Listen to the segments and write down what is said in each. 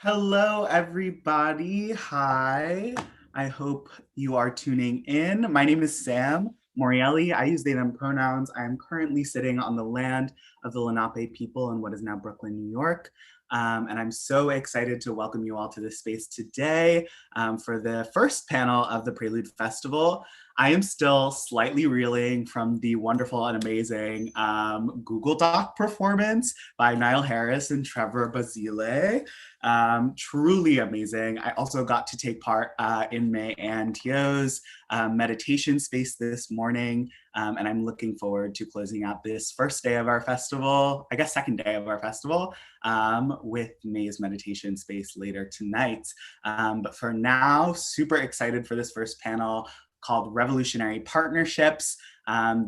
Hello, everybody. Hi. I hope you are tuning in. My name is Sam Morielli. I use they, them pronouns. I am currently sitting on the land of the Lenape people in what is now Brooklyn, New York. And I'm so excited to welcome you all to this space today for the first panel of the Prelude Festival. I am still slightly reeling from the wonderful and amazing Google Doc performance by Niall Harris and Trevor Bazile. Truly amazing. I also got to take part in May and Tio's meditation space this morning, and I'm looking forward to closing out this first day of our festival, I guess second day of our festival, with May's meditation space later tonight. But for now, super excited for this first panel called Revolutionary Partnerships.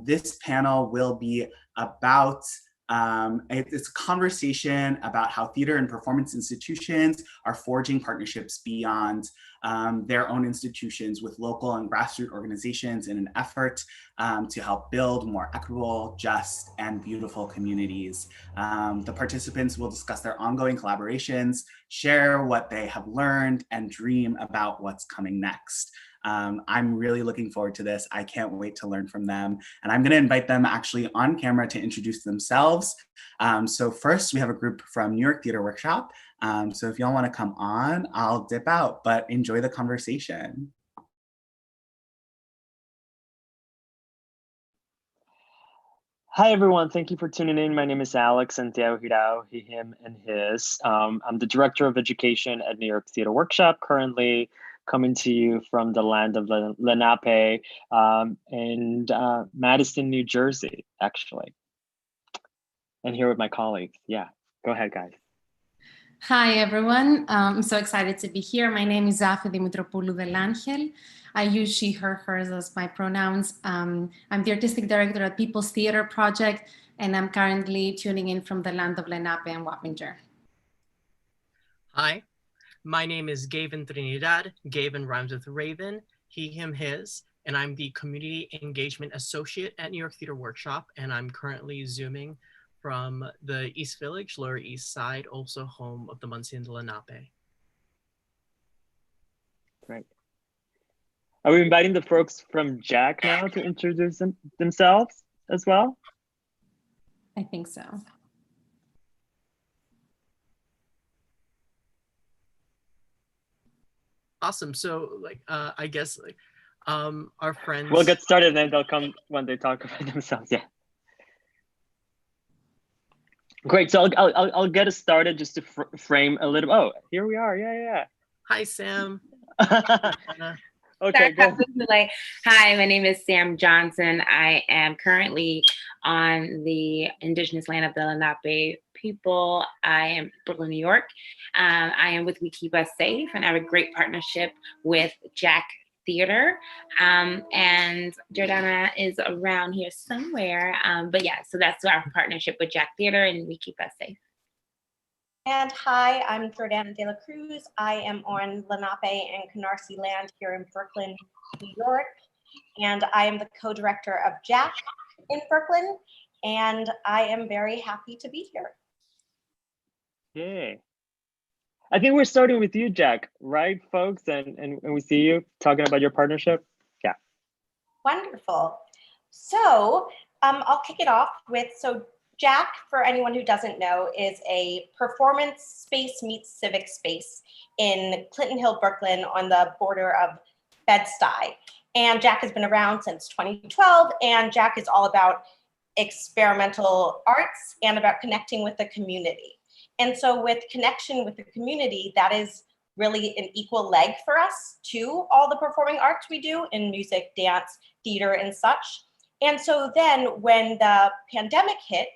This panel will be about it's a conversation about how theater and performance institutions are forging partnerships beyond their own institutions with local and grassroots organizations in an effort to help build more equitable, just, and beautiful communities. The participants will discuss their ongoing collaborations, share what they have learned, and dream about what's coming next. I'm really looking forward to this. I can't wait to learn from them. And I'm going to invite them actually on camera to introduce themselves. So first, we have a group from New York Theater Workshop. So if y'all want to come on, I'll dip out, but enjoy the conversation. Hi, everyone. Thank you for tuning in. My name is Alex Santiago Hirao, he, him, and his. I'm the Director of Education at New York Theater Workshop, currently coming to you from the land of Lenape in Madison, New Jersey, actually. And here with my colleagues. Yeah, go ahead, guys. Hi, everyone. I'm so excited to be here. My name is Zafi Dimitropoulou del Angel. I use she, her, hers as my pronouns. I'm the artistic director at People's Theater Project, and I'm currently tuning in from the land of Lenape and Wappinger. Hi, my name is Gavin Trinidad. Gavin rhymes with Raven, he, him, his, and I'm the Community Engagement Associate at New York Theater Workshop, and I'm currently Zooming from the East Village, Lower East Side, also home of the Muncie and the Lenape. Great. Are we inviting the folks from Jack now to introduce themselves as well? I think so. Awesome. So, I guess, our friends. We'll get started, and then they'll come when they talk about themselves. Yeah. Great. So I'll get us started just to frame a little. Oh, here we are. Yeah. Hi, Sam. Okay, go. Hi, my name is Sam Johnson. I am currently on the indigenous land of the Lenape people. I am Brooklyn, New York. I am with We Keep Us Safe, and I have a great partnership with Jack Theater. And Jordana is around here somewhere. But yeah, so that's our partnership with Jack Theater, and We Keep Us Safe. And hi, I'm Jordana De La Cruz. I am on Lenape and Canarsie land here in Brooklyn, New York. And I am the co-director of Jack in Brooklyn. And I am very happy to be here. Yay. I think we're starting with you, Jack, right, folks? And we see you talking about your partnership. Yeah. Wonderful. So I'll kick it off with, Jack, for anyone who doesn't know, is a performance space meets civic space in Clinton Hill, Brooklyn, on the border of Bed-Stuy. And Jack has been around since 2012, and Jack is all about experimental arts and about connecting with the community. And so with connection with the community, that is really an equal leg for us to all the performing arts we do in music, dance, theater, and such. And so then when the pandemic hit,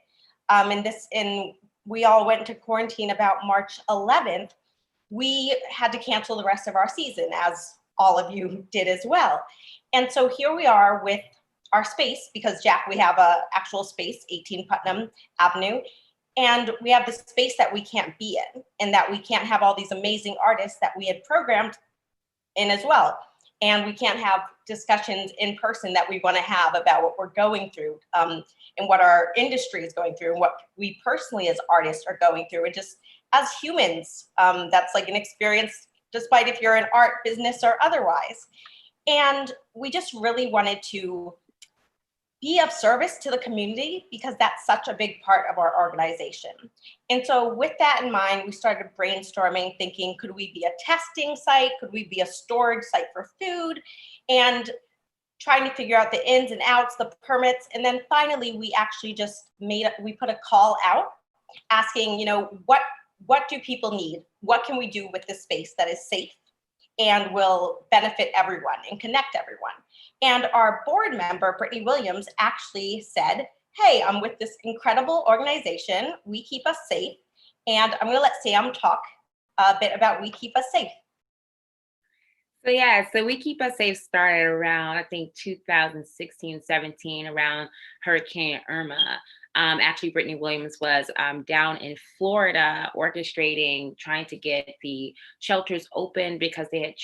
and we all went into quarantine about March 11th, we had to cancel the rest of our season, as all of you did as well. And so here we are with our space, because Jack, we have an actual space, 18 Putnam Avenue, and we have the space that we can't be in, and that we can't have all these amazing artists that we had programmed in as well. And we can't have discussions in person that we want to have about what we're going through, and what our industry is going through, and what we personally as artists are going through, and just as humans. That's like an experience, despite if you're in art, business, or otherwise. And we just really wanted to be of service to the community because that's such a big part of our organization. And so with that in mind, we started brainstorming, thinking, could we be a testing site? Could we be a storage site for food? And trying to figure out the ins and outs, the permits. And then finally, we actually just we put a call out asking, what do people need? What can we do with this space that is safe and will benefit everyone and connect everyone? And our board member, Brittany Williams, actually said, hey, I'm with this incredible organization, We Keep Us Safe. And I'm gonna let Sam talk a bit about We Keep Us Safe. So We Keep Us Safe started around, I think, 2016, 17, around Hurricane Irma. Actually, Brittany Williams was down in Florida orchestrating, trying to get the shelters open because they had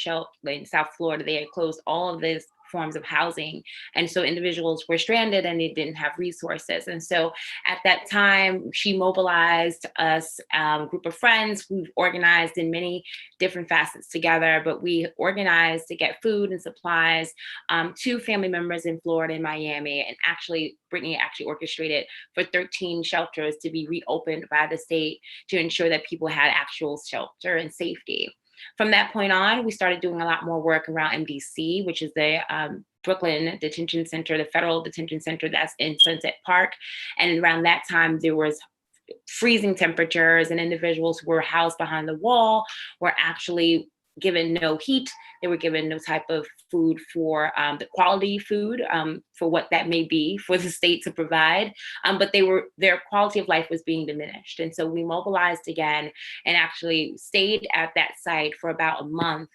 in South Florida, they had closed all of these forms of housing. And so individuals were stranded and they didn't have resources. And so at that time, she mobilized us, a group of friends. We've organized in many different facets together, but we organized to get food and supplies to family members in Florida and Miami. And actually, Brittany actually orchestrated for 13 shelters to be reopened by the state to ensure that people had actual shelter and safety. From that point on, we started doing a lot more work around MDC, which is the Brooklyn Detention Center, the federal detention center that's in Sunset Park. And around that time, there was freezing temperatures and individuals who were housed behind the wall were actually given no heat. They were given no type of food for the quality food for what that may be for the state to provide, but their quality of life was being diminished. And so we mobilized again and actually stayed at that site for about a month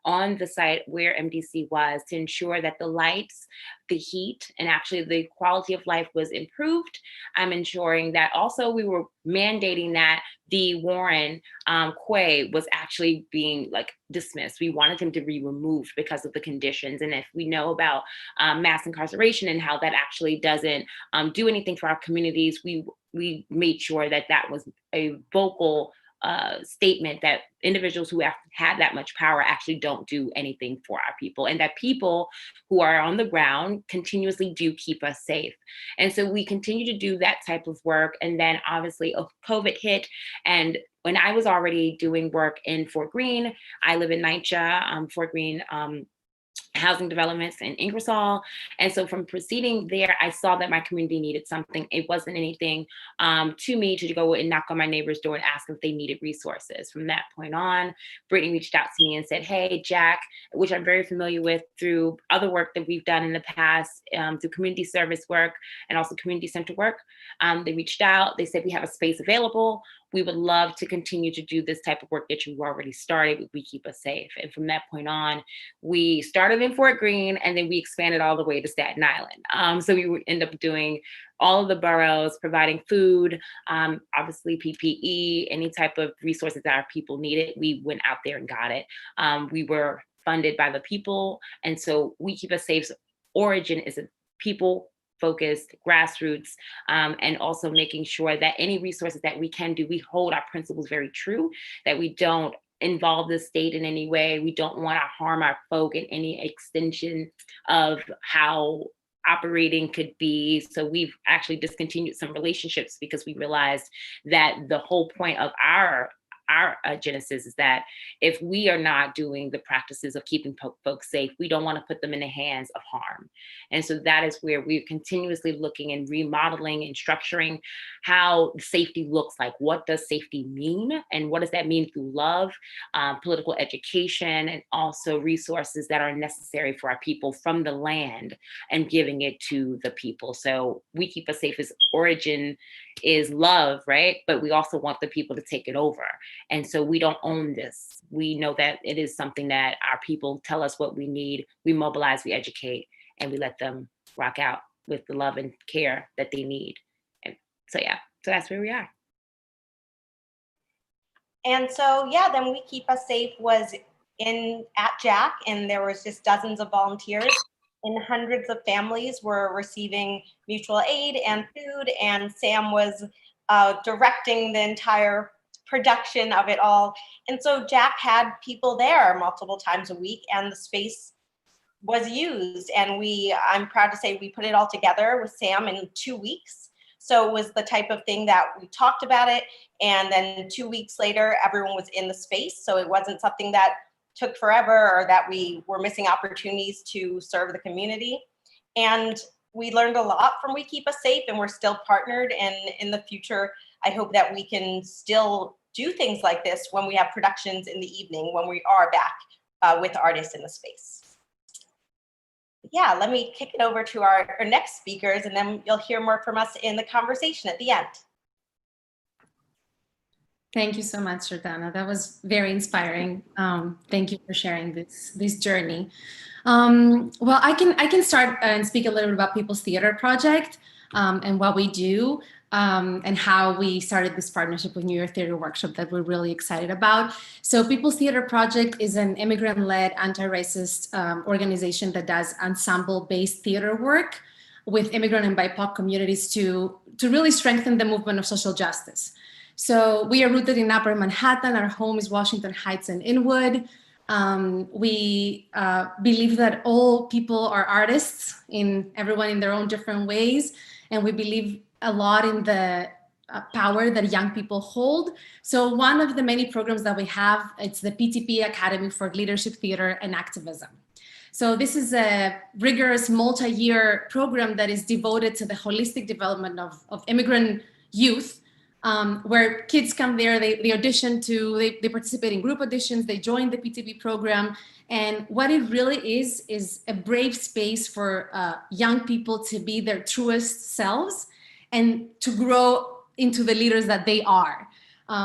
on the site where MDC was to ensure that the lights, the heat, and actually the quality of life was improved. I'm ensuring that also we were mandating that the Warren Quay was actually being dismissed. We wanted him to be removed because of the conditions. And if we know about mass incarceration and how that actually doesn't do anything for our communities, we made sure that that was a vocal statement that individuals who have had that much power actually don't do anything for our people, and that people who are on the ground continuously do keep us safe. And so we continue to do that type of work. And then obviously COVID hit, and when I was already doing work in Fort Greene, I live in NYCHA, Fort Greene housing developments in Ingersoll. And so from proceeding there, I saw that my community needed something. It wasn't anything to me to go and knock on my neighbor's door and ask if they needed resources. From that point on, Brittany reached out to me and said, hey, Jack, which I'm very familiar with through other work that we've done in the past, through community service work and also community center work. They reached out, they said, we have a space available. We would love to continue to do this type of work that you've already started. We Keep Us Safe. And from that point on, we started in Fort Greene and then we expanded all the way to Staten Island. So we would end up doing all of the boroughs, providing food, obviously PPE, any type of resources that our people needed. We went out there and got it. We were funded by the people. And so We Keep Us Safe's origin is a people focused, grassroots, and also making sure that any resources that we can do, we hold our principles very true, that we don't involve the state in any way. We don't want to harm our folk in any extension of how operating could be. So we've actually discontinued some relationships because we realized that the whole point of our genesis is that if we are not doing the practices of keeping folks safe, we don't want to put them in the hands of harm. And so that is where we're continuously looking and remodeling and structuring how safety looks like. What does safety mean? And what does that mean through love, political education, and also resources that are necessary for our people from the land and giving it to the people. So We Keep Us Safe's origin is love, right? But we also want the people to take it over. And so we don't own this. We know that it is something that our people tell us what we need. We mobilize, we educate, and we let them rock out with the love and care that they need. And so, yeah, so that's where we are. And so, yeah, then We Keep Us Safe was at Jack, and there was just dozens of volunteers, and hundreds of families were receiving mutual aid and food, and Sam was directing the entire production of it all. And so Jack had people there multiple times a week, and the space was used. And I'm proud to say we put it all together with Sam in 2 weeks. So it was the type of thing that we talked about it, and then 2 weeks later, everyone was in the space. So it wasn't something that took forever or that we were missing opportunities to serve the community. And we learned a lot from We Keep Us Safe, and we're still partnered. And in the future, I hope that we can still do things like this when we have productions in the evening, when we are back with artists in the space. Yeah, let me kick it over to our next speakers, and then you'll hear more from us in the conversation at the end. Thank you so much, Jordana. That was very inspiring. Thank you for sharing this journey. Well, I can start and speak a little bit about People's Theater Project and what we do, and how we started this partnership with New York Theater Workshop that we're really excited about. So People's Theater Project is an immigrant-led anti-racist organization that does ensemble-based theater work with immigrant and BIPOC communities to really strengthen the movement of social justice. So we are rooted in Upper Manhattan. Our home is Washington Heights and Inwood. We believe that all people are artists, everyone in their own different ways. And we believe a lot in the power that young people hold. So one of the many programs that we have, it's the PTP Academy for Leadership, Theater, and Activism. So this is a rigorous multi-year program that is devoted to the holistic development of immigrant youth, where kids come there, they audition they participate in group auditions, they join the PTP program. And what it really is a brave space for young people to be their truest selves and to grow into the leaders that they are.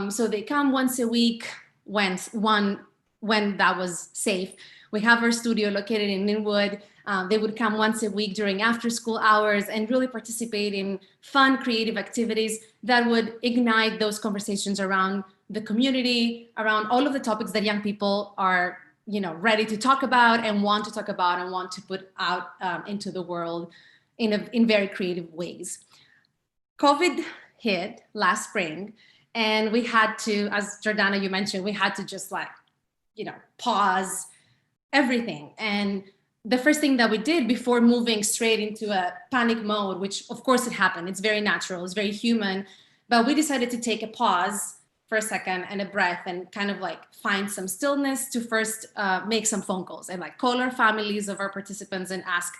So they come once a week when that was safe. We have our studio located in Inwood. They would come once a week during after school hours and really participate in fun, creative activities that would ignite those conversations around the community, around all of the topics that young people are, ready to talk about and want to put out into the world in very creative ways. COVID hit last spring, and we had to, as Jordana, you mentioned, we had to just pause everything. And the first thing that we did before moving straight into a panic mode, which of course it happened, it's very natural, it's very human, but we decided to take a pause for a second and a breath and kind of find some stillness to first make some phone calls and call our families of our participants and ask,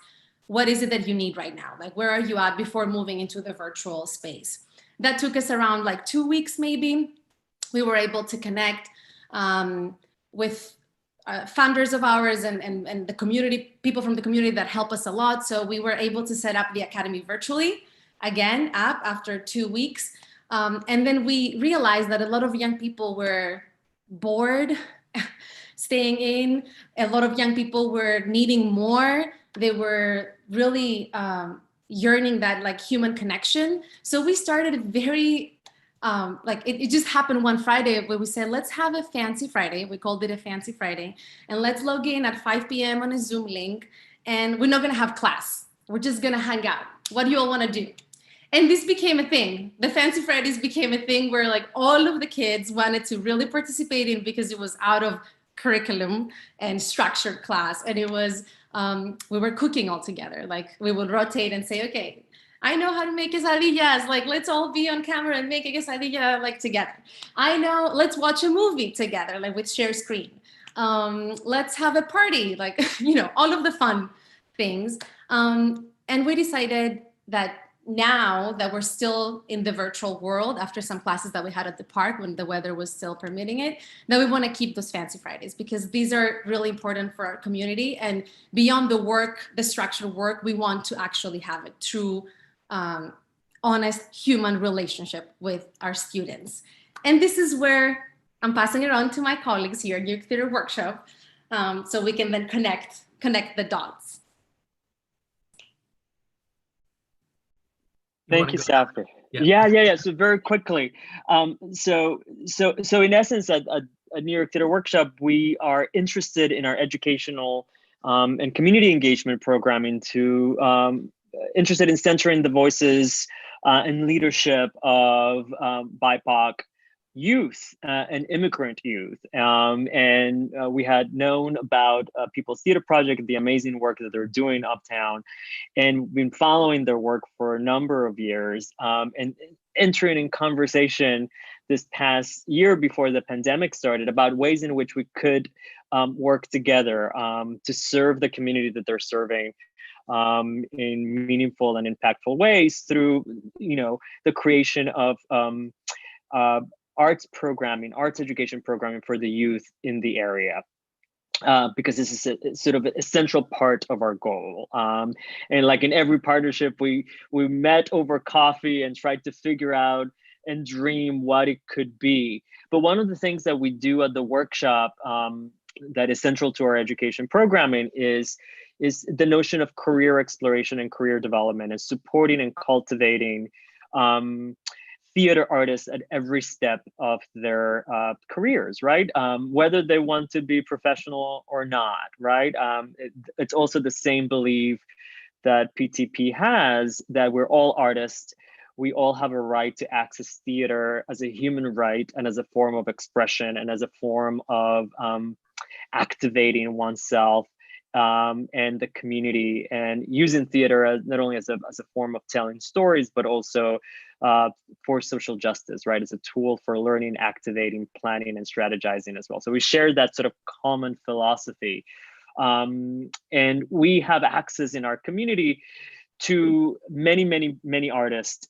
what is it that you need right now? Where are you at before moving into the virtual space? That took us around 2 weeks, maybe. We were able to connect with founders of ours and the community, people from the community that help us a lot. So we were able to set up the Academy virtually, again, after 2 weeks. And then we realized that a lot of young people were bored staying in. A lot of young people were needing more. They were really yearning that human connection. So we started a very, it just happened one Friday where we said, let's have a fancy Friday. We called it a fancy Friday. And let's log in at 5 p.m. on a Zoom link. And we're not gonna have class. We're just gonna hang out. What do you all wanna do? And this became a thing. The Fancy Fridays became a thing where all of the kids wanted to really participate in because it was out of curriculum and structured class. And it was, we were cooking all together. We would rotate and say, okay, I know how to make quesadillas. Let's all be on camera and make a quesadilla together. I know, let's watch a movie together, with share screen. Let's have a party, all of the fun things. And we decided that now that we're still in the virtual world, after some classes that we had at the park when the weather was still permitting it, that we want to keep those Fancy Fridays because these are really important for our community. And beyond the work, the structured work, we want to actually have a true, honest human relationship with our students. And this is where I'm passing it on to my colleagues here at New York Theater Workshop, so we can then connect the dots. Thank you, Safi. Yeah. So very quickly, so in essence, at New York Theater Workshop, we are interested in our educational and community engagement programming interested in centering the voices and leadership of BIPOC youth and immigrant youth. We had known about People's Theater Project, the amazing work that they're doing uptown, and been following their work for a number of years, and entering in conversation this past year before the pandemic started about ways in which we could work together to serve the community that they're serving in meaningful and impactful ways through, the creation of arts education programming for the youth in the area. Because this is a sort of an essential part of our goal. And like in every partnership, we met over coffee and tried to figure out and dream what it could be. But one of the things that we do at the workshop that is central to our education programming is the notion of career exploration and career development, and supporting and cultivating theater artists at every step of their careers, right? Whether they want to be professional or not, right? It's also the same belief that PTP has, that we're all artists. We all have a right to access theater as a human right and as a form of expression and as a form of activating oneself and the community, and using theater as not only as a form of telling stories, but also for social justice, right? As a tool for learning, activating, planning, and strategizing as well. So we share that sort of common philosophy. And we have access in our community to many, many, many artists.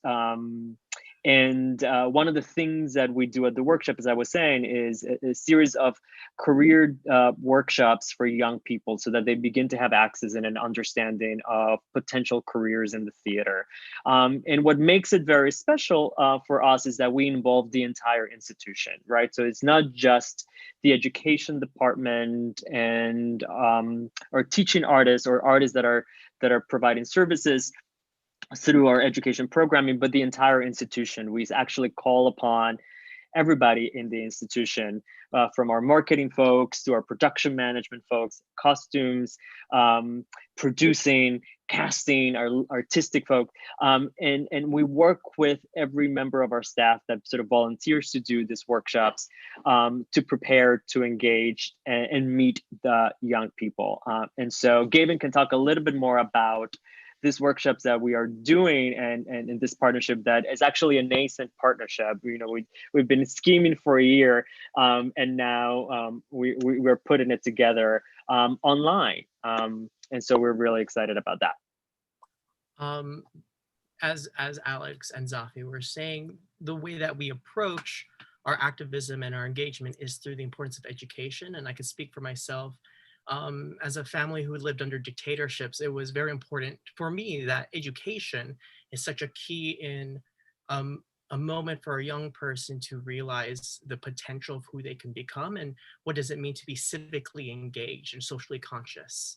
And one of the things that we do at the workshop, as I was saying, is a series of career workshops for young people so that they begin to have access and an understanding of potential careers in the theater. And what makes it very special for us is that we involve the entire institution, right? So it's not just the education department and or teaching artists or artists that are providing services through our education programming, but the entire institution. We actually call upon everybody in the institution, from our marketing folks to our production management folks, costumes, producing, casting, our artistic folk. And we work with every member of our staff that sort of volunteers to do these workshops to prepare, to engage, and meet the young people. And so Gavin can talk a little bit more about these workshops that we are doing, and in this partnership that is actually a nascent partnership. We've been scheming for a year, and now we're putting it together online, and so we're really excited about that. As Alex and Zafi were saying, the way that we approach our activism and our engagement is through the importance of education. And I can speak for myself. As a family who lived under dictatorships, it was very important for me that education is such a key in a moment for a young person to realize the potential of who they can become and what does it mean to be civically engaged and socially conscious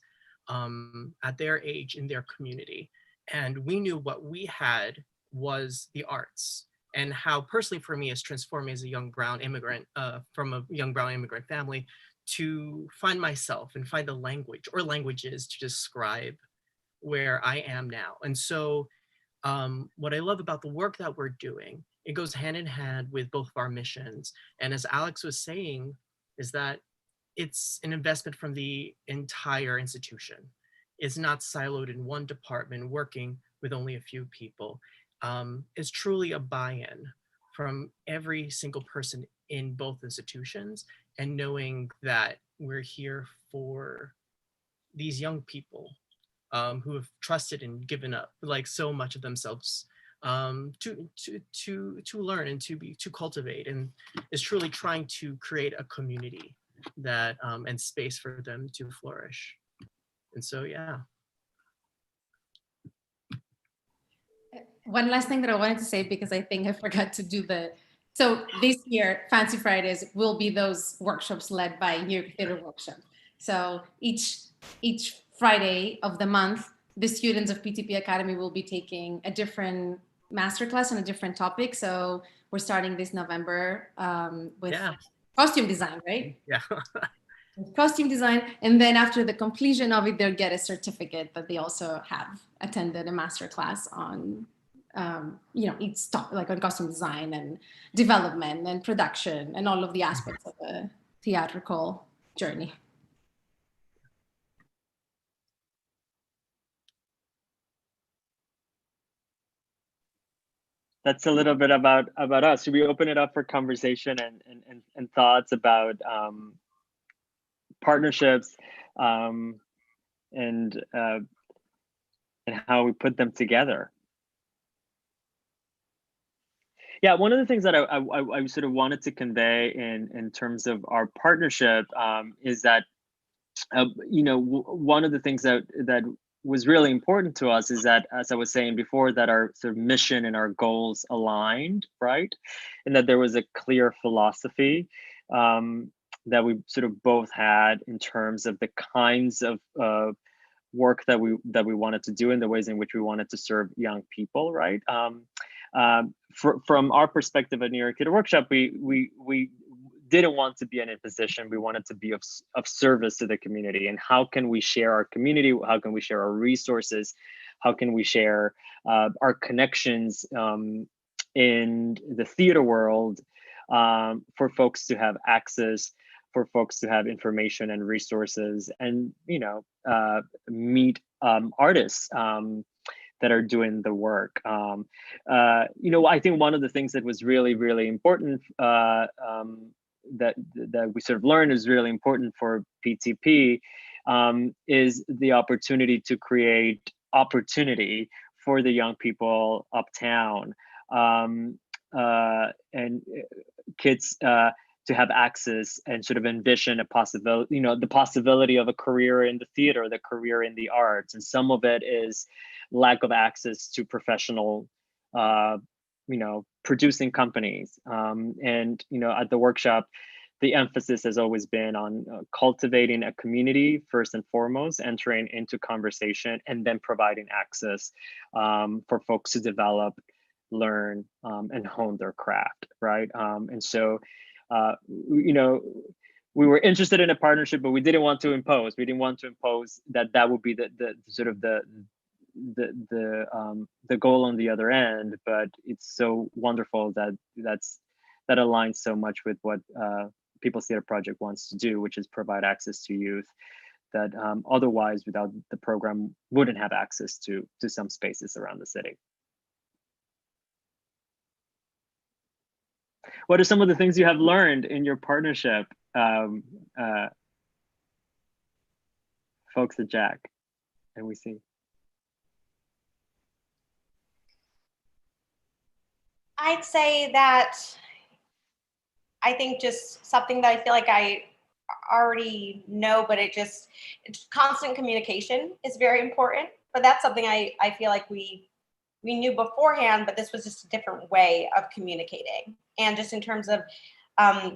at their age in their community. And we knew what we had was the arts, and how personally for me, it's transformed me as a young brown immigrant from a young brown immigrant family to find myself and find the language or languages to describe where I am now. And so what I love about the work that we're doing, it goes hand in hand with both of our missions. And as Alex was saying, is that it's an investment from the entire institution. It's not siloed in one department working with only a few people. It's truly a buy-in from every single person in both institutions, and knowing that we're here for these young people who have trusted and given up like so much of themselves to learn and to cultivate, and is truly trying to create a community that and space for them to flourish. And so, yeah. One last thing that I wanted to say, because I think I forgot to do so this year, Fancy Fridays will be those workshops led by New York Theater Workshop. So each Friday of the month, the students of PTP Academy will be taking a different masterclass on a different topic. So we're starting this November with costume design, right? Yeah. Costume design, and then after the completion of it, they'll get a certificate that they also have attended a masterclass on each topic, like on costume design and development and production and all of the aspects of a theatrical journey. That's a little bit about us. Should we open it up for conversation and thoughts about partnerships and how we put them together? Yeah, one of the things that I sort of wanted to convey in terms of our partnership is that one of the things that was really important to us is that, as I was saying before, that our sort of mission and our goals aligned, right? And that there was a clear philosophy that we sort of both had in terms of the kinds of work that we wanted to do and the ways in which we wanted to serve young people, right? From our perspective at New York Theater Workshop, we didn't want to be in a position. We wanted to be of service to the community. And how can we share our community? How can we share our resources? How can we share our connections in the theater world for folks to have access, for folks to have information and resources, and meet artists that are doing the work. I think one of the things that was really, really important that we sort of learned is really important for PTP is the opportunity to create opportunity for the young people uptown and kids to have access and sort of envision a possibility, the possibility of a career in the theater, the career in the arts. And some of it is lack of access to professional producing companies. At the workshop, the emphasis has always been on cultivating a community first and foremost, entering into conversation, and then providing access for folks to develop, learn, and hone their craft, right? We were interested in a partnership, but we didn't want to impose. We didn't want to impose that would be the sort of the goal on the other end. But it's so wonderful that aligns so much with what People's Theater Project wants to do, which is provide access to youth that otherwise, without the program, wouldn't have access to some spaces around the city. What are some of the things you have learned in your partnership, folks at Jack and we see? I'd say that I think just something that I feel like I already know, but it's constant communication is very important. But that's something I feel like we knew beforehand, but this was just a different way of communicating. And just in terms of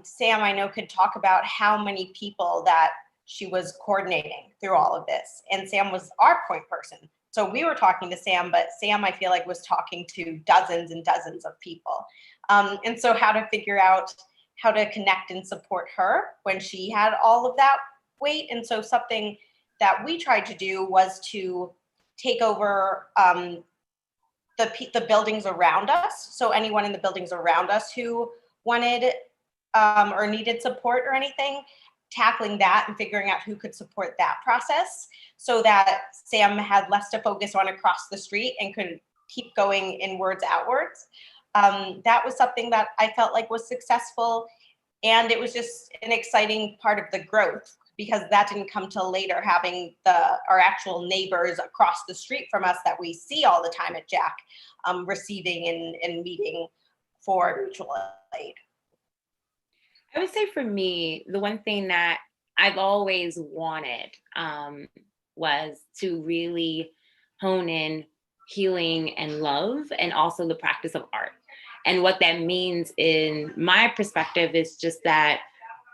Sam, I know could talk about how many people that she was coordinating through all of this. And Sam was our point person. So we were talking to Sam, but Sam, I feel like, was talking to dozens and dozens of people. And so how to figure out how to connect and support her when she had all of that weight. And so something that we tried to do was to take over the buildings around us. So anyone in the buildings around us who wanted or needed support or anything, tackling that and figuring out who could support that process so that Sam had less to focus on across the street and could keep going inwards, outwards. That was something that I felt like was successful. And it was just an exciting part of the growth, because that didn't come till later, having our actual neighbors across the street from us that we see all the time at Jack receiving and meeting for mutual aid. I would say for me, the one thing that I've always wanted was to really hone in healing and love, and also the practice of art. And what that means in my perspective is just that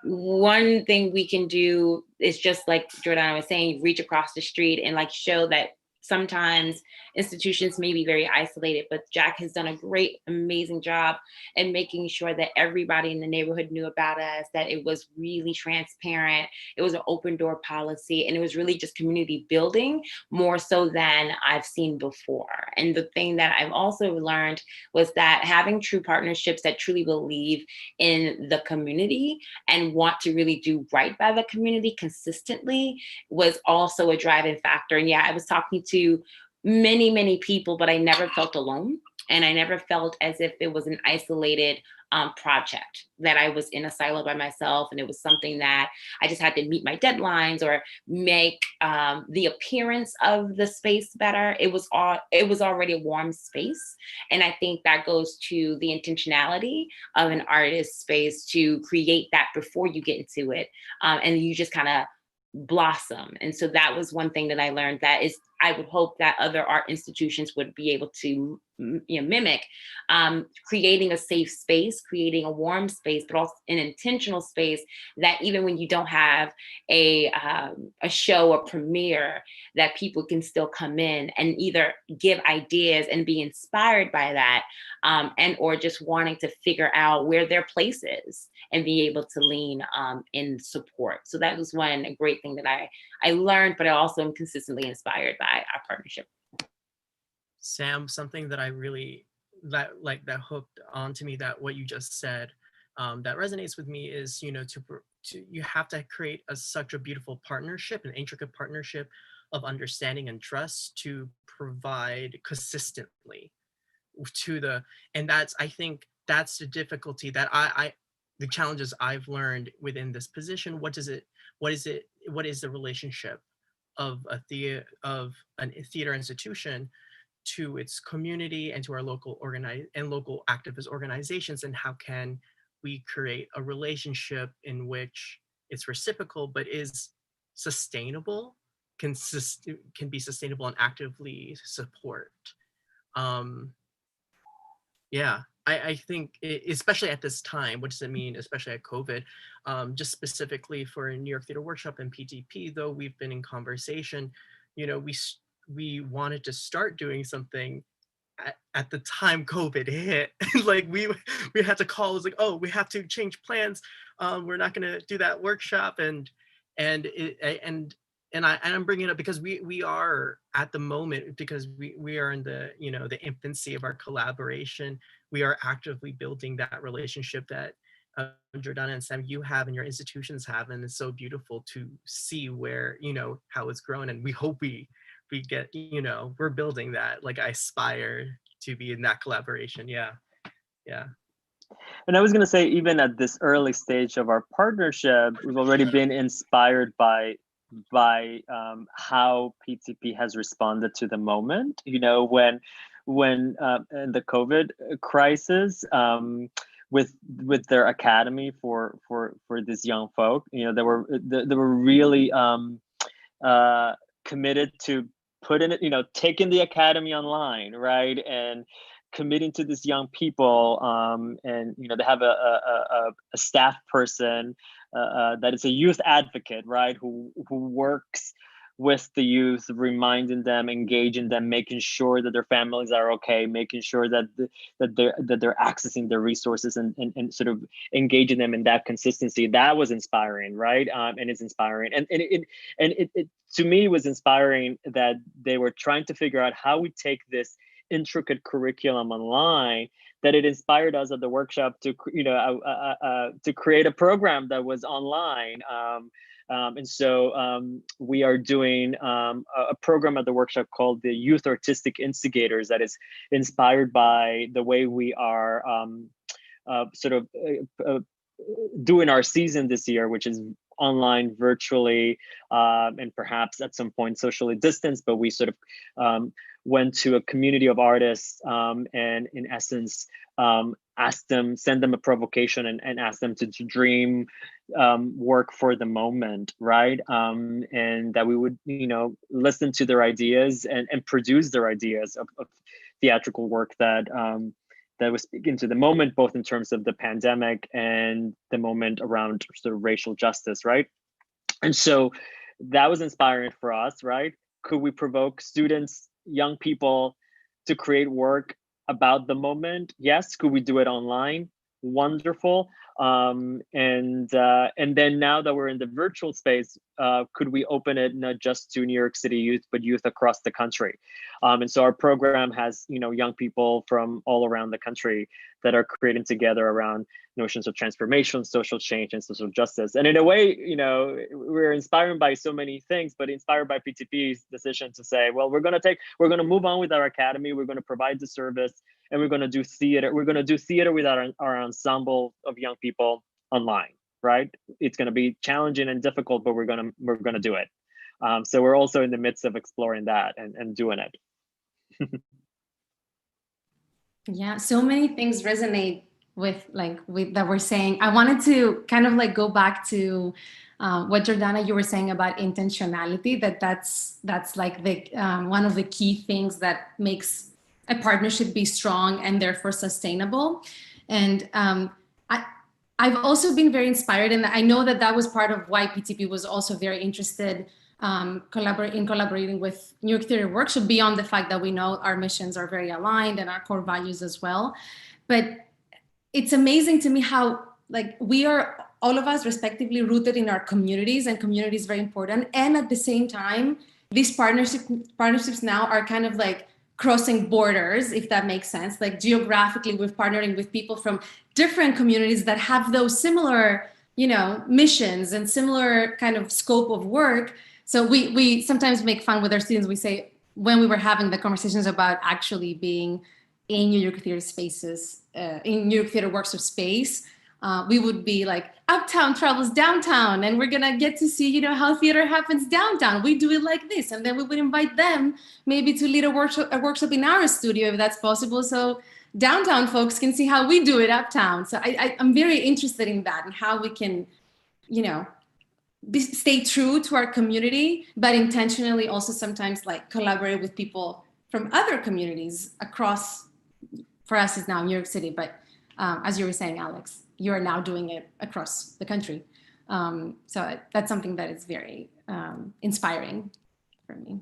one thing we can do is just like Jordana was saying, reach across the street and like show that sometimes institutions may be very isolated, but Jack has done a great, amazing job in making sure that everybody in the neighborhood knew about us, that it was really transparent, it was an open door policy, and it was really just community building more so than I've seen before. And the thing that I've also learned was that having true partnerships that truly believe in the community and want to really do right by the community consistently was also a driving factor. And yeah, I was talking to many, many people, but I never felt alone. And I never felt as if it was an isolated project, that I was in a silo by myself. And it was something that I just had to meet my deadlines or make the appearance of the space better. It was already a warm space. And I think that goes to the intentionality of an artist space to create that before you get into it. And you just kind of blossom. And so that was one thing that I learned, that is, I would hope that other art institutions would be able to mimic, creating a safe space, creating a warm space, but also an intentional space that even when you don't have a show or premiere, that people can still come in and either give ideas and be inspired by that, and or just wanting to figure out where their place is and be able to lean in support. So that was one great thing that I learned, but I also am consistently inspired by our partnership. Sam, something that I really that hooked onto me, that what you just said, that resonates with me is, you know, you have to create such a beautiful partnership, an intricate partnership of understanding and trust to provide consistently and I think that's the difficulty that the challenges I've learned within this position. What is the relationship of a theater institution to its community and to our local local activist organizations, and how can we create a relationship in which it's reciprocal but is sustainable, can be sustainable and actively support. Yeah, I think, especially at this time, what does it mean, especially at COVID, just specifically for New York Theater Workshop and PTP, though we've been in conversation, you know, we wanted to start doing something at the time COVID hit. Like we had to call, it was like, oh, we have to change plans. We're not going to do that workshop. And I'm bringing it up because we are at the moment, because we are in the, you know, the infancy of our collaboration. We are actively building that relationship that Jordana and Sam, you have and your institutions have, and it's so beautiful to see where, you know, how it's grown. And we hope we get, you know, we're building that. Like, I aspire to be in that collaboration. Yeah. And I was going to say, even at this early stage of our partnership, we've already been inspired by how PTP has responded to the moment. You know, when in the COVID crisis, with their academy for these young folk, you know, they were really committed to putting it, you know, taking the academy online, right, and committing to these young people, and you know, they have a staff person that is a youth advocate, right, who works with the youth, reminding them, engaging them, making sure that their families are okay, making sure that they're accessing their resources, and sort of engaging them in that consistency. That was inspiring, right? And it's inspiring, and it to me was inspiring that they were trying to figure out how we take this intricate curriculum online, that it inspired us at the workshop to, you know, to create a program that was online. And so we are doing a program at the workshop called the Youth Artistic Instigators, that is inspired by the way we are doing our season this year, which is online, virtually, and perhaps at some point socially distanced, but we sort of went to a community of artists, and in essence, send them a provocation and ask them to dream work for the moment, right? And that we would, you know, listen to their ideas and produce their ideas of theatrical work that was speaking to the moment, both in terms of the pandemic and the moment around sort of racial justice, right? And so that was inspiring for us, right? could we provoke students, young people, to create work about the moment? Yes. Could we do it online? Wonderful. And then now that we're in the virtual space, could we open it not just to New York City youth, but youth across the country? And so our program has, young people from all around the country that are creating together around notions of transformation, social change, and social justice. And in a way, we're inspired by so many things, but inspired by PTP's decision to say, well, we're going to move on with our academy. We're going to provide the service, and we're going to do theater. We're going to do theater with our ensemble of young people online, right? It's going to be challenging and difficult, but we're going to do it. So we're also in the midst of exploring that and doing it. Yeah, so many things resonate with that we're saying. I wanted to kind of go back to what Jordana, you were saying about intentionality, that's like the one of the key things that makes a partnership be strong and therefore sustainable. And I've also been very inspired, and I know that was part of why PTP was also very interested collaborating with New York Theater Workshop, beyond the fact that we know our missions are very aligned and our core values as well. But it's amazing to me how we are, all of us respectively, rooted in our communities, and community is very important. And at the same time, these partnerships now are kind of crossing borders, if that makes sense. Geographically, we're partnering with people from different communities that have those similar, missions and similar kind of scope of work. So we sometimes make fun with our students. We say, when we were having the conversations about actually being in New York Theater spaces, in New York Theater Workshop space, we would be like, uptown travels downtown, and we're gonna get to see, how theater happens downtown. We do it like this, and then we would invite them maybe to lead a workshop in our studio if that's possible, so downtown folks can see how we do it uptown. So I'm very interested in that, and how we can, stay true to our community, but intentionally also sometimes collaborate with people from other communities across. For us, it's now New York City, but as you were saying, Alex, you are now doing it across the country. So that's something that is very inspiring for me.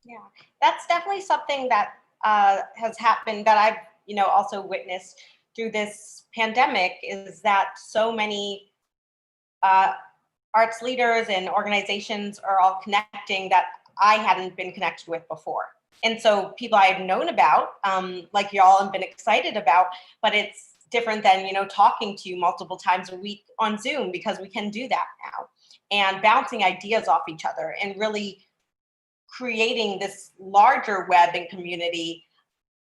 Yeah, that's definitely something that has happened, that I've also witnessed through this pandemic, is that so many arts leaders and organizations are all connecting that I hadn't been connected with before. And so people I've known about, like y'all have been excited about, but it's different than, talking to you multiple times a week on Zoom, because we can do that now, and bouncing ideas off each other and really creating this larger web and community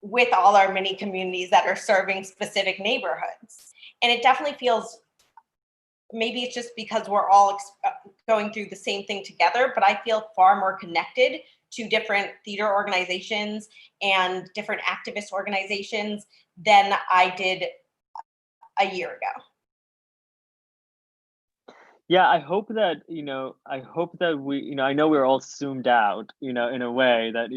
with all our mini communities that are serving specific neighborhoods. And it definitely feels, maybe it's just because we're all going through the same thing together, but I feel far more connected to different theater organizations and different activist organizations than I did a year ago. Yeah, I hope that, we, I know we're all zoomed out, in a way that,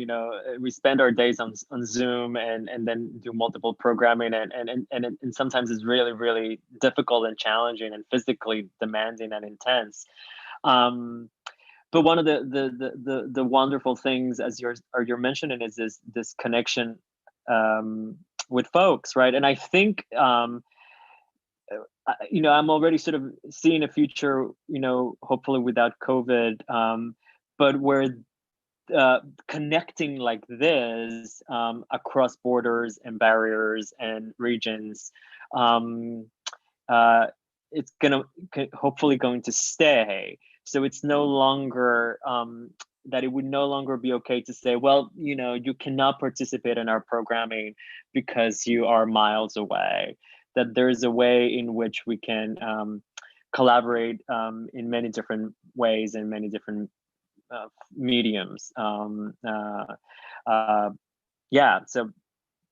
we spend our days on Zoom and then do multiple programming, and sometimes it's really, really difficult and challenging and physically demanding and intense. But one of the wonderful things, as you're mentioning, is this connection with folks, right? And I think, I'm already sort of seeing a future, hopefully without COVID, but where connecting like this across borders and barriers and regions, it's hopefully going to stay. So it's no longer that it would no longer be okay to say, well, you cannot participate in our programming because you are miles away. That there's a way in which we can collaborate in many different ways and many different mediums. Yeah, so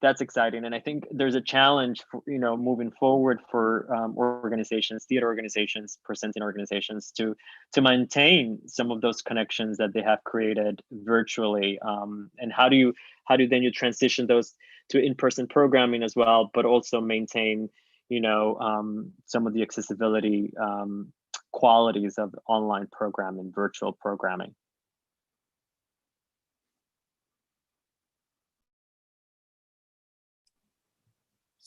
that's exciting, and I think there's a challenge for, moving forward for organizations, theater organizations, presenting organizations, to maintain some of those connections that they have created virtually. And how do then you transition those to in-person programming as well, but also maintain, some of the accessibility qualities of online programming, virtual programming.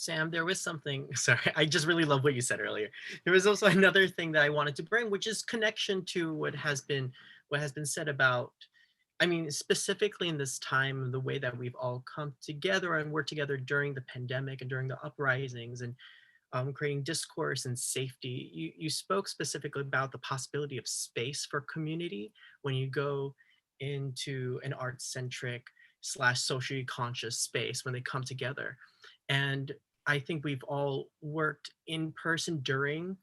Sam, there was something, sorry, I just really love what you said earlier. There was also another thing that I wanted to bring, which is connection to what has been said about, I mean, specifically in this time, the way that we've all come together and worked together during the pandemic and during the uprisings and creating discourse and safety. You spoke specifically about the possibility of space for community when you go into an art-centric / socially conscious space when they come together. And I think we've all worked in person during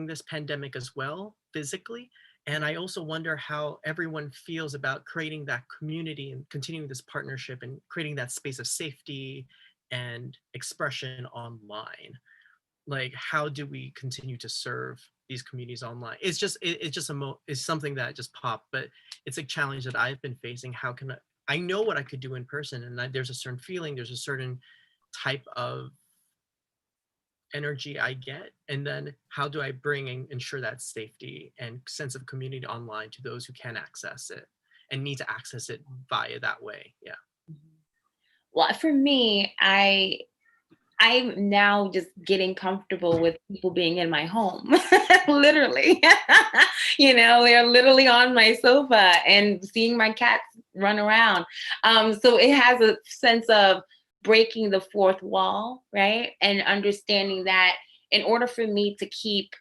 this pandemic as well, physically. And I also wonder how everyone feels about creating that community and continuing this partnership and creating that space of safety and expression online. Like, how do we continue to serve these communities online? It's just it's something that just popped, but it's a challenge that I've been facing. How can I know what I could do in person, and there's a certain feeling, there's a certain type of energy I get, and then how do I bring and ensure that safety and sense of community online to those who can access it and need to access it via that way? Yeah. Well, for me, I'm now just getting comfortable with people being in my home, literally. They're literally on my sofa and seeing my cats run around. So it has a sense of breaking the fourth wall, right? And understanding that in order for me to keep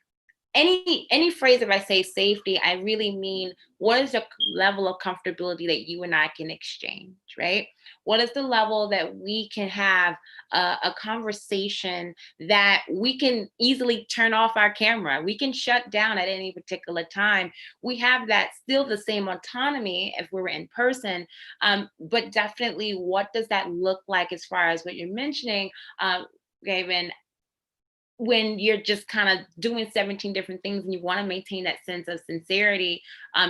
any phrase, if I say safety, I really mean what is the level of comfortability that you and I can exchange, right? What is the level that we can have a conversation that we can easily turn off our camera, we can shut down at any particular time. We have that still the same autonomy if we were in person, but definitely what does that look like as far as what you're mentioning, Gavin, when you're just kind of doing 17 different things and you want to maintain that sense of sincerity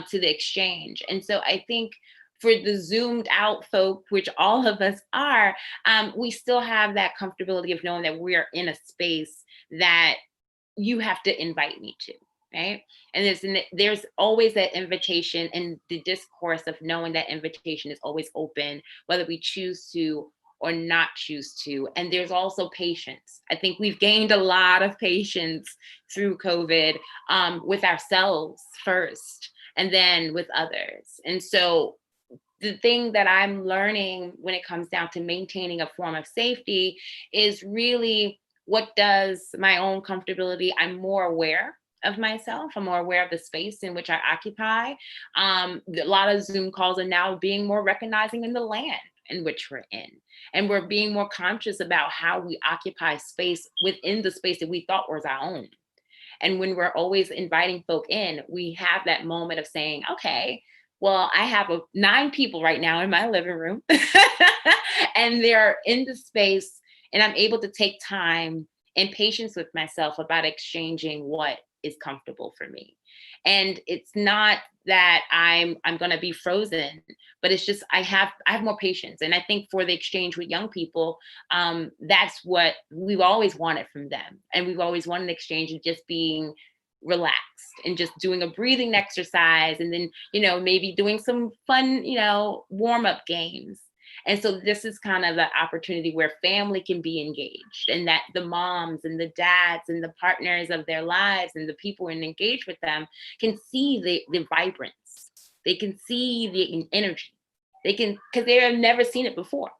to the exchange. And so I think for the zoomed out folk, which all of us are, we still have that comfortability of knowing that we're in a space that you have to invite me to, right? And there's always that invitation, and the discourse of knowing that invitation is always open, whether we choose to or not choose to. And there's also patience. I think we've gained a lot of patience through COVID, with ourselves first, and then with others. And so the thing that I'm learning when it comes down to maintaining a form of safety is really, what does my own comfortability? I'm more aware of myself. I'm more aware of the space in which I occupy. A lot of Zoom calls are now being more recognizing in the land in which we're in. And we're being more conscious about how we occupy space within the space that we thought was our own. And when we're always inviting folk in, we have that moment of saying, okay, well, I have 9 people right now in my living room and they're in the space, and I'm able to take time and patience with myself about exchanging what is comfortable for me. And it's not that I'm going to be frozen, but it's just I have more patience. And I think for the exchange with young people, that's what we've always wanted from them. And we've always wanted an exchange of just being relaxed and just doing a breathing exercise, and then, maybe doing some fun, warm-up games. And so this is kind of the opportunity where family can be engaged, and that the moms and the dads and the partners of their lives and the people who engage with them can see the vibrance. They can see the energy. They can, because they have never seen it before.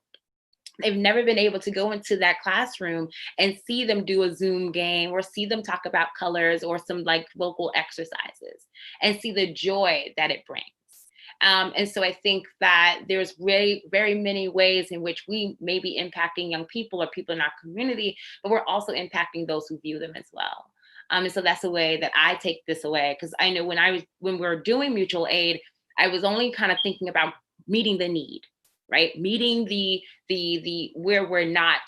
They've never been able to go into that classroom and see them do a Zoom game or see them talk about colors or some like vocal exercises and see the joy that it brings. And so I think that there's very, very many ways in which we may be impacting young people or people in our community, but we're also impacting those who view them as well. And so that's the way that I take this away, because I know when we were doing mutual aid, I was only kind of thinking about meeting the need, right? Meeting the where we're not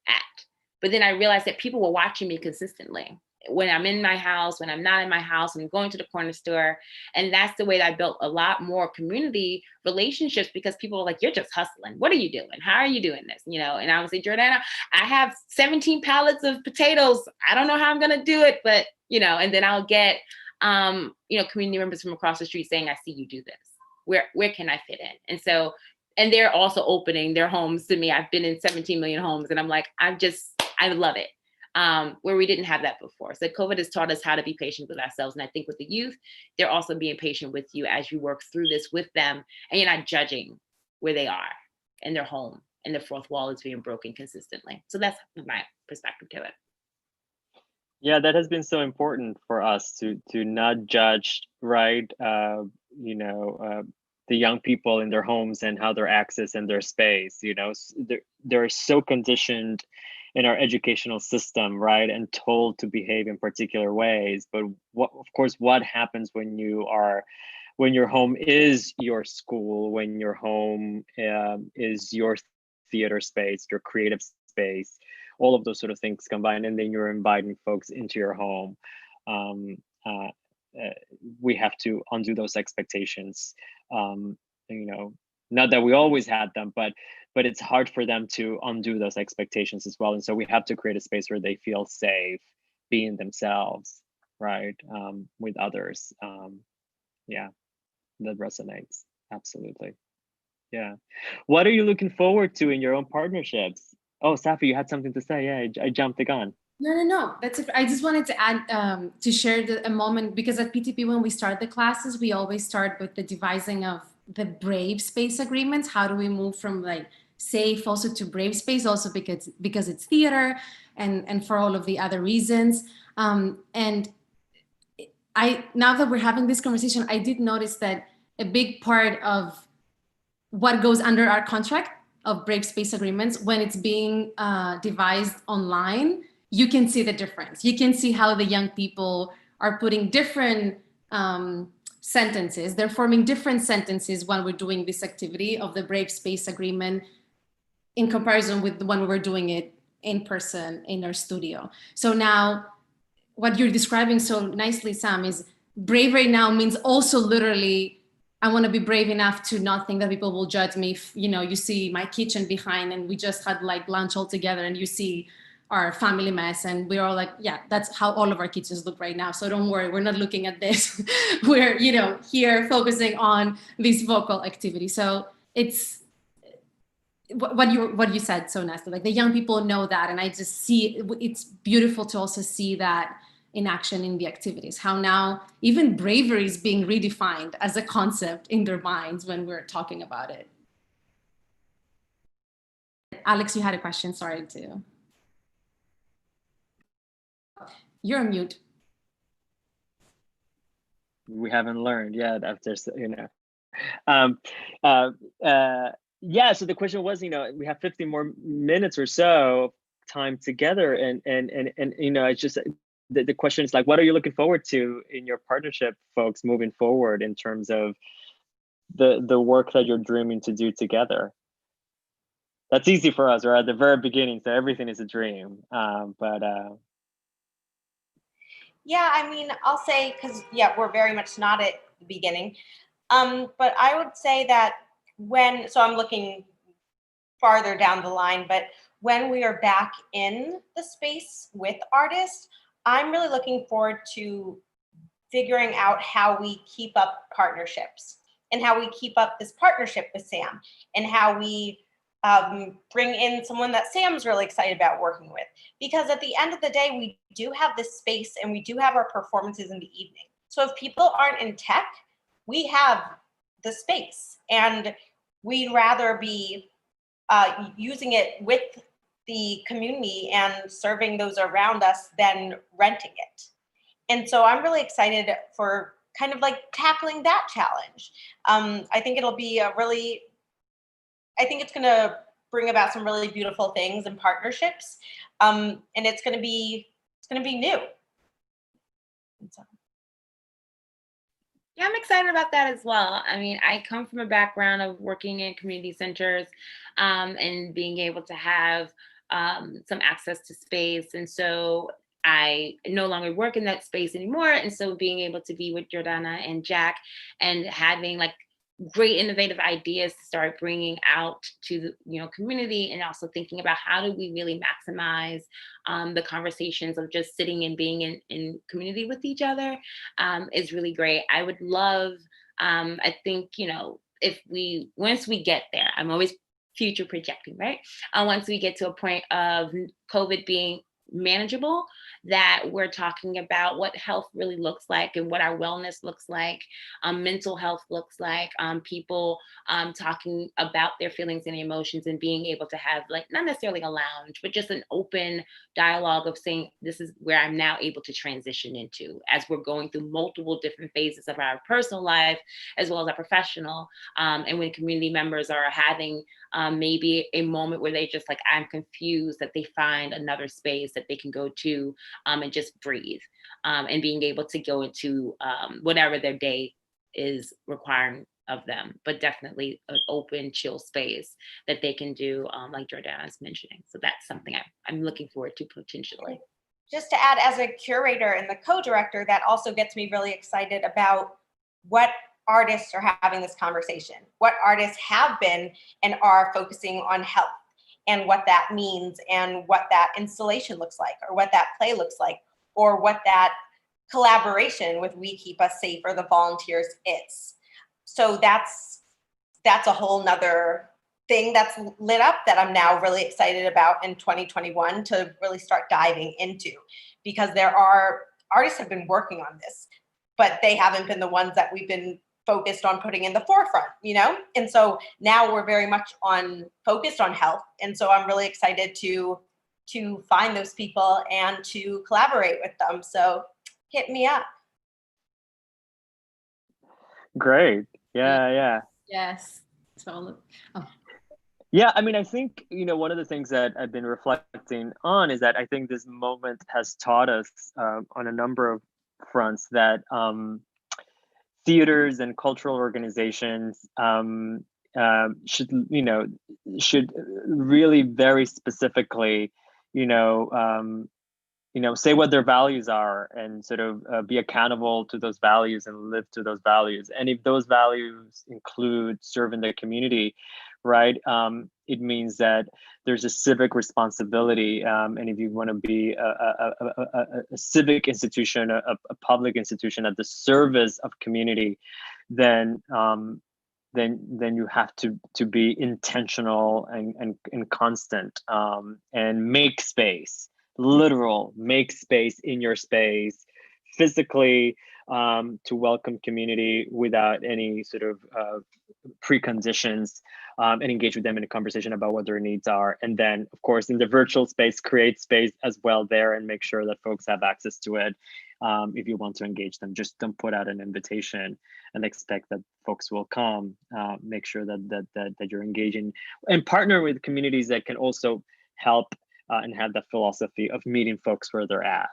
at. But then I realized that people were watching me consistently. When I'm in my house, when I'm not in my house, I'm going to the corner store. And that's the way that I built a lot more community relationships, because people were like, you're just hustling. What are you doing? How are you doing this? And I would say, Jordana, I have 17 pallets of potatoes. I don't know how I'm going to do it, but, and then I'll get, community members from across the street saying, I see you do this. Where can I fit in? And they're also opening their homes to me. I've been in 17 million homes, and I'm like, I love it. Where we didn't have that before. So COVID has taught us how to be patient with ourselves. And I think with the youth, they're also being patient with you as you work through this with them, and you're not judging where they are in their home, and the fourth wall is being broken consistently. So that's my perspective to it. Yeah, that has been so important for us to not judge, right? The young people in their homes and how they're accessing their space. They're so conditioned in our educational system, right, and told to behave in particular ways. But what happens when your home is your school, when your home is your theater space, your creative space, all of those sort of things combined, and then you're inviting folks into your home. We have to undo those expectations. Not that we always had them, but it's hard for them to undo those expectations as well. And so we have to create a space where they feel safe being themselves, right, with others. Yeah, that resonates. Absolutely. Yeah. What are you looking forward to in your own partnerships? Oh, Safi, you had something to say. Yeah, I jumped the gun. No. That's it. I just wanted to add, to share a moment, because at PTP, when we start the classes, we always start with the devising of the brave space agreements. How do we move from like safe also to brave space, also because it's theater and for all of the other reasons. And now that we're having this conversation, I did notice that a big part of what goes under our contract of brave space agreements, when it's being devised online, you can see the difference. You can see how the young people are putting different sentences. They're forming different sentences when we're doing this activity of the brave space agreement in comparison with when we were doing it in person in our studio. So now what you're describing so nicely, Sam, is bravery now means also literally, I want to be brave enough to not think that people will judge me if, you see my kitchen behind and we just had like lunch all together and you see our family mess and we're all like, yeah, that's how all of our kitchens look right now. So don't worry, we're not looking at this. We're, here focusing on this vocal activity. So it's what you said so nicely, like the young people know that. And I just see, it's beautiful to also see that in action in the activities, how now even bravery is being redefined as a concept in their minds when we're talking about it. Alex, you had a question, sorry to. You're on mute. We haven't learned yet after, yeah, so the question was, we have 15 more minutes or so time together and it's just, the question is like, what are you looking forward to in your partnership, folks, moving forward in terms of the work that you're dreaming to do together? That's easy for us. We're at the very beginning, so everything is a dream. Yeah, I mean, I'll say, because we're very much not at the beginning. But I would say that so I'm looking farther down the line, but when we are back in the space with artists, I'm really looking forward to figuring out how we keep up partnerships and how we keep up this partnership with Sam and how we bring in someone that Sam's really excited about working with. Because at the end of the day, we do have this space and we do have our performances in the evening. So if people aren't in tech, we have the space and we'd rather be using it with the community and serving those around us than renting it. And so I'm really excited for kind of like tackling that challenge. I think it'll be I think it's going to bring about some really beautiful things and partnerships. And it's going to be new. So. Yeah, I'm excited about that as well. I mean, I come from a background of working in community centers and being able to have some access to space. And so I no longer work in that space anymore. And so being able to be with Jordana and Jack and having like great innovative ideas to start bringing out to the community, and also thinking about how do we really maximize the conversations of just sitting and being in community with each other is really great. I would love, I think, if once we get there, I'm always future projecting, right? Once we get to a point of COVID being manageable, that we're talking about what health really looks like and what our wellness looks like, mental health looks like, people talking about their feelings and emotions and being able to have, like, not necessarily a lounge, but just an open dialogue of saying, this is where I'm now able to transition into as we're going through multiple different phases of our personal life as well as our professional. And when community members are having maybe a moment where they just like, I'm confused, that they find another space that they can go to and just breathe, and being able to go into whatever their day is requiring of them, but definitely an open, chill space that they can do, like Jordana is mentioning. So that's something I'm looking forward to potentially. Just to add, as a curator and the co-director, that also gets me really excited about what artists are having this conversation, what artists have been and are focusing on health and what that means and what that installation looks like, or what that play looks like, or what that collaboration with We Keep Us Safe or the volunteers is. So that's a whole nother thing that's lit up that I'm now really excited about in 2021 to really start diving into, because there are artists have been working on this, but they haven't been the ones that we've been focused on putting in the forefront, you know? And so now we're very much focused on health. And so I'm really excited to find those people and to collaborate with them. So hit me up. Great. Yeah. Yes. So, Yeah, I mean, I think, one of the things that I've been reflecting on is that I think this moment has taught us on a number of fronts that theaters and cultural organizations should really very specifically, say what their values are and sort of be accountable to those values and live to those values. And if those values include serving the community, right, it means that there's a civic responsibility. And if you want to be a civic institution, a public institution at the service of community, then you have to be intentional and constant, and make space. Literal, make space in your space physically, to welcome community without any sort of preconditions, and engage with them in a conversation about what their needs are. And then, of course, in the virtual space, create space as well there and make sure that folks have access to it. If you want to engage them, just don't put out an invitation and expect that folks will come. Make sure that you're engaging and partner with communities that can also help and have that philosophy of meeting folks where they're at,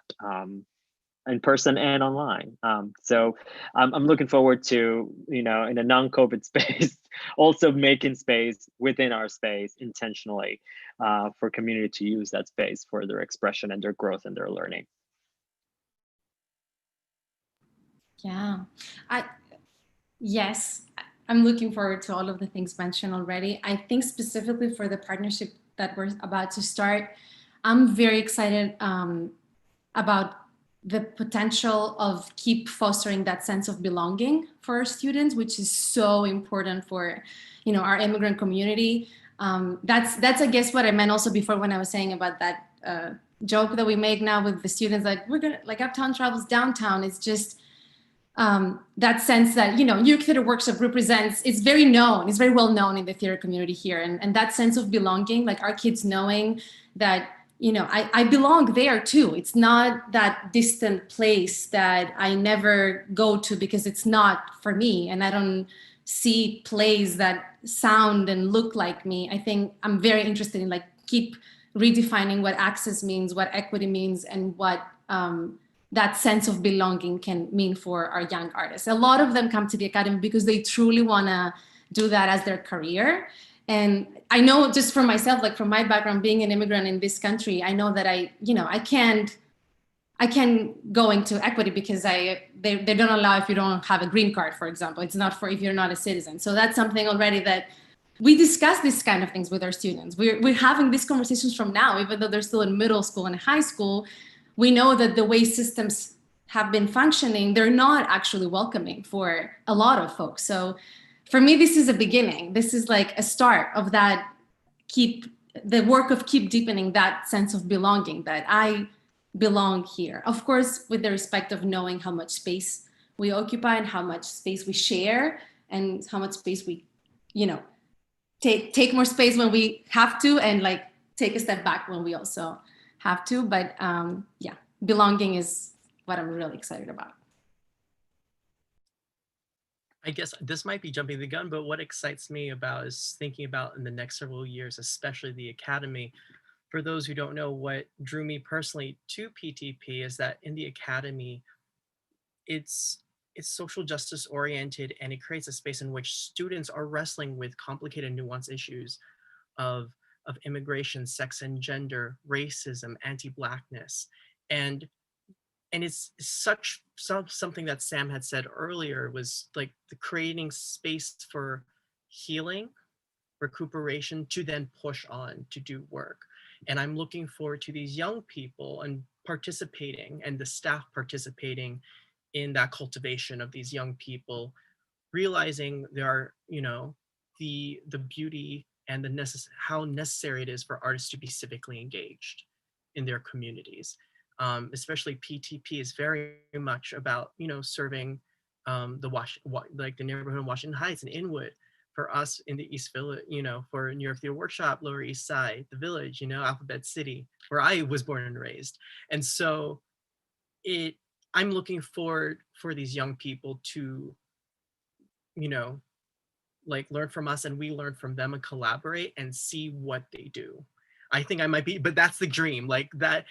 in person and online. So I'm looking forward to, in a non-COVID space, also making space within our space intentionally for community to use that space for their expression and their growth and their learning. Yeah, yes, I'm looking forward to all of the things mentioned already. I think specifically for the partnership that we're about to start, I'm very excited about the potential of keep fostering that sense of belonging for our students, which is so important for, our immigrant community. That's I guess what I meant also before when I was saying about that joke that we make now with the students, like we're gonna, like Uptown travels downtown. It's just that sense that, New York Theater Workshop represents, it's very well known in the theater community here. And that sense of belonging, like our kids knowing that, I belong there too. It's not that distant place that I never go to because it's not for me. And I don't see plays that sound and look like me. I think I'm very interested in keep redefining what access means, what equity means, and what that sense of belonging can mean for our young artists. A lot of them come to the Academy because they truly want to do that as their career. And I know just for myself, from my background, being an immigrant in this country, I know that I can't go into equity because they don't allow if you don't have a green card, for example. It's not for if you're not a citizen. So that's something already that we discuss these kind of things with our students. We're having these conversations from now, even though they're still in middle school and high school. We know that the way systems have been functioning, they're not actually welcoming for a lot of folks. So for me, this is a beginning. This is like a start of that keep deepening that sense of belonging, that I belong here. Of course, with the respect of knowing how much space we occupy and how much space we share and how much space we, take more space when we have to, and like take a step back when we also have to. But yeah, belonging is what I'm really excited about. I guess this might be jumping the gun, but what excites me about is thinking about in the next several years, especially the academy. For those who don't know, what drew me personally to PTP is that in the academy, it's social justice oriented, and it creates a space in which students are wrestling with complicated, nuanced issues of immigration, sex and gender, racism, anti-Blackness, and it's something that Sam had said earlier, was like the creating space for healing, recuperation, to then push on to do work. And I'm looking forward to these young people and participating, and the staff participating in that cultivation of these young people, realizing there are, the beauty and how necessary it is for artists to be civically engaged in their communities. Especially PTP is very much about, serving the neighborhood in Washington Heights and Inwood. For us in the East Village, for New York Theater Workshop, Lower East Side, the Village, Alphabet City, where I was born and raised. And so I'm looking forward for these young people to, like learn from us and we learn from them and collaborate and see what they do. I think I might be, but that's the dream, like that,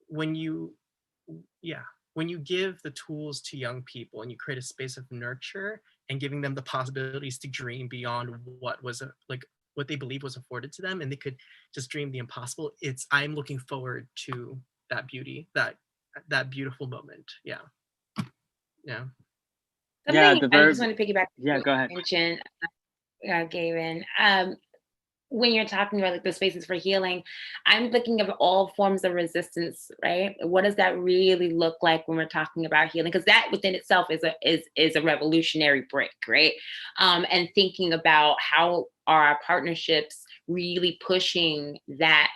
when you give the tools to young people and you create a space of nurture and giving them the possibilities to dream beyond what they believe was afforded to them, and they could just dream the impossible. I'm looking forward to that beauty, that beautiful moment. Yeah. Something the I verb. just want to piggyback. Yeah, go ahead. Mention, Gavin. When you're talking about like the spaces for healing, I'm thinking of all forms of resistance, right? What does that really look like when we're talking about healing? Because that within itself is a revolutionary break, right? And thinking about how are our partnerships really pushing that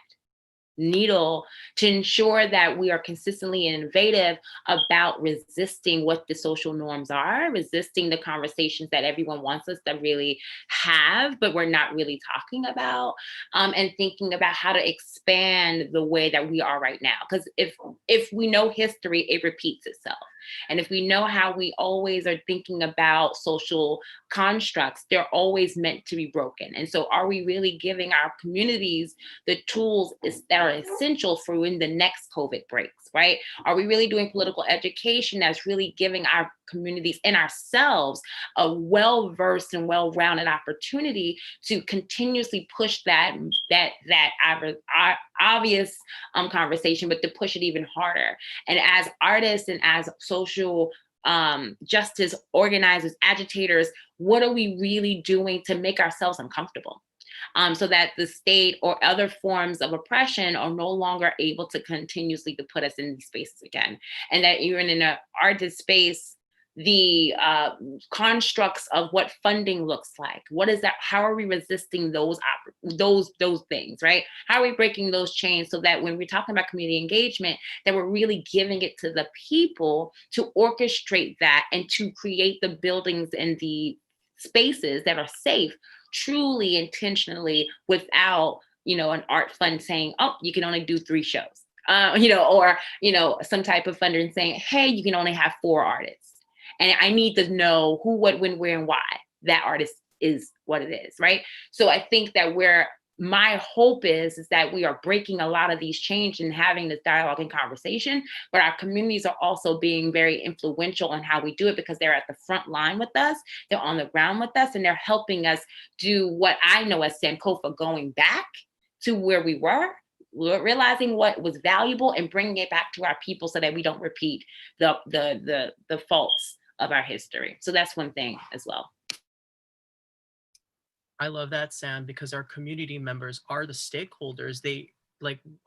needle to ensure that we are consistently innovative about resisting what the social norms are, resisting the conversations that everyone wants us to really have, but we're not really talking about, and thinking about how to expand the way that we are right now. Because if we know history, it repeats itself. And if we know how we always are thinking about social constructs, they're always meant to be broken. And so are we really giving our communities the tools that are essential for when the next COVID breaks, right? Are we really doing political education that's really giving our communities and ourselves a well-versed and well-rounded opportunity to continuously push that obvious conversation, but to push it even harder? And as artists and as social justice organizers, agitators, what are we really doing to make ourselves uncomfortable? So that the state or other forms of oppression are no longer able to continuously to put us in these spaces again. And that even in an artist space, the constructs of what funding looks like, what is that? How are we resisting those things, right? How are we breaking those chains so that when we're talking about community engagement, that we're really giving it to the people to orchestrate that and to create the buildings and the spaces that are safe, truly intentionally, without an art fund saying, oh, you can only do 3 shows, or some type of funder saying, hey, you can only have 4 artists, and I need to know who, what, when, where, and why that artist is what it is, right? So I think that my hope is that we are breaking a lot of these chains and having this dialogue and conversation, but our communities are also being very influential in how we do it, because they're at the front line with us, they're on the ground with us, and they're helping us do what I know as Sankofa, going back to where we were, realizing what was valuable and bringing it back to our people so that we don't repeat the faults of our history. So that's one thing as well. I love that, Sam, because our community members are the stakeholders.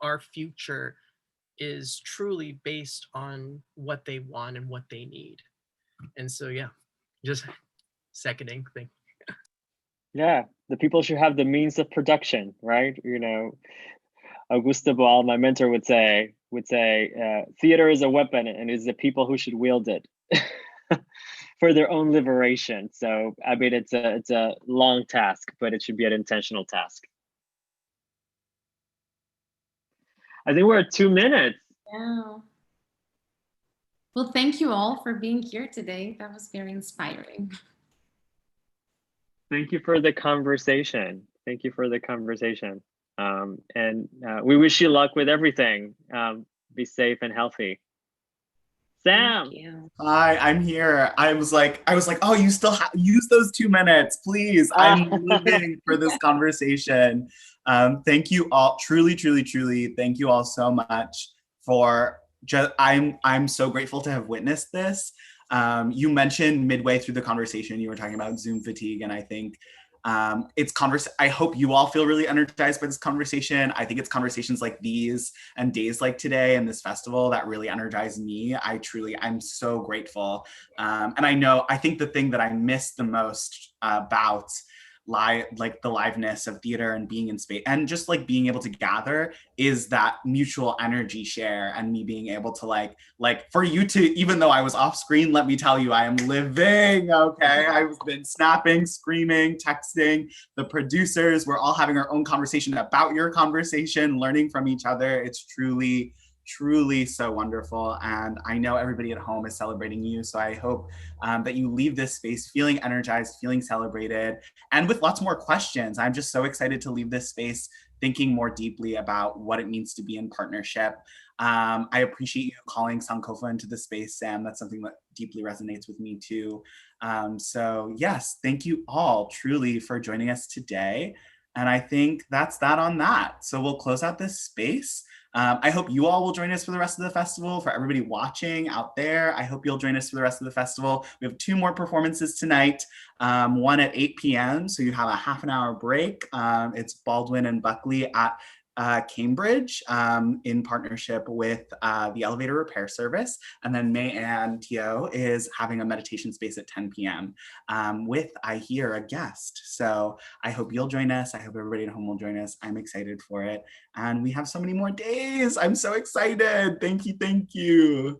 Our future is truly based on what they want and what they need. And so, yeah, just seconding thing. Yeah, the people should have the means of production, right? You know, Augusto Boal, my mentor, would say, theater is a weapon, and it's the people who should wield it for their own liberation. So, I mean, it's a long task, but it should be an intentional task. I think we're at 2 minutes. Yeah. Well, thank you all for being here today. That was very inspiring. Thank you for the conversation. Thank you for the conversation. And we wish you luck with everything. Be safe and healthy. Sam. Thank you. Hi, I'm here. I was like, oh, you still use those 2 minutes, please. I'm living for this conversation. Thank you all, truly, truly, truly. Thank you all so much for just. I'm so grateful to have witnessed this. You mentioned midway through the conversation, you were talking about Zoom fatigue, and I think I hope you all feel really energized by this conversation. I think it's conversations like these and days like today and this festival that really energize me. I'm so grateful. And I think the thing that I miss the most about like the liveness of theater and being in space and just like being able to gather is that mutual energy share, and me being able to like for you to, even though I was off screen, let me tell you, I am living. Okay, I've been snapping, screaming, texting the producers. We're all having our own conversation about your conversation, learning from each other. It's truly so wonderful, and I know everybody at home is celebrating you, so I hope that you leave this space feeling energized, feeling celebrated, and with lots more questions. I'm just so excited to leave this space thinking more deeply about what it means to be in partnership. I appreciate you calling Sankofa into the space, Sam. That's something that deeply resonates with me too. So yes, thank you all truly for joining us today. And I think that's that on that. So we'll close out this space. I hope you all will join us for the rest of the festival. For everybody watching out there, I hope you'll join us for the rest of the festival. We have 2 more performances tonight, one at 8 p.m. So you have a half an hour break. It's Baldwin and Buckley at Cambridge in partnership with the Elevator Repair Service. And then May Ann Teo is having a meditation space at 10 p.m. With, I hear, a guest. So I hope you'll join us. I hope everybody at home will join us. I'm excited for it. And we have so many more days. I'm so excited. Thank you. Thank you.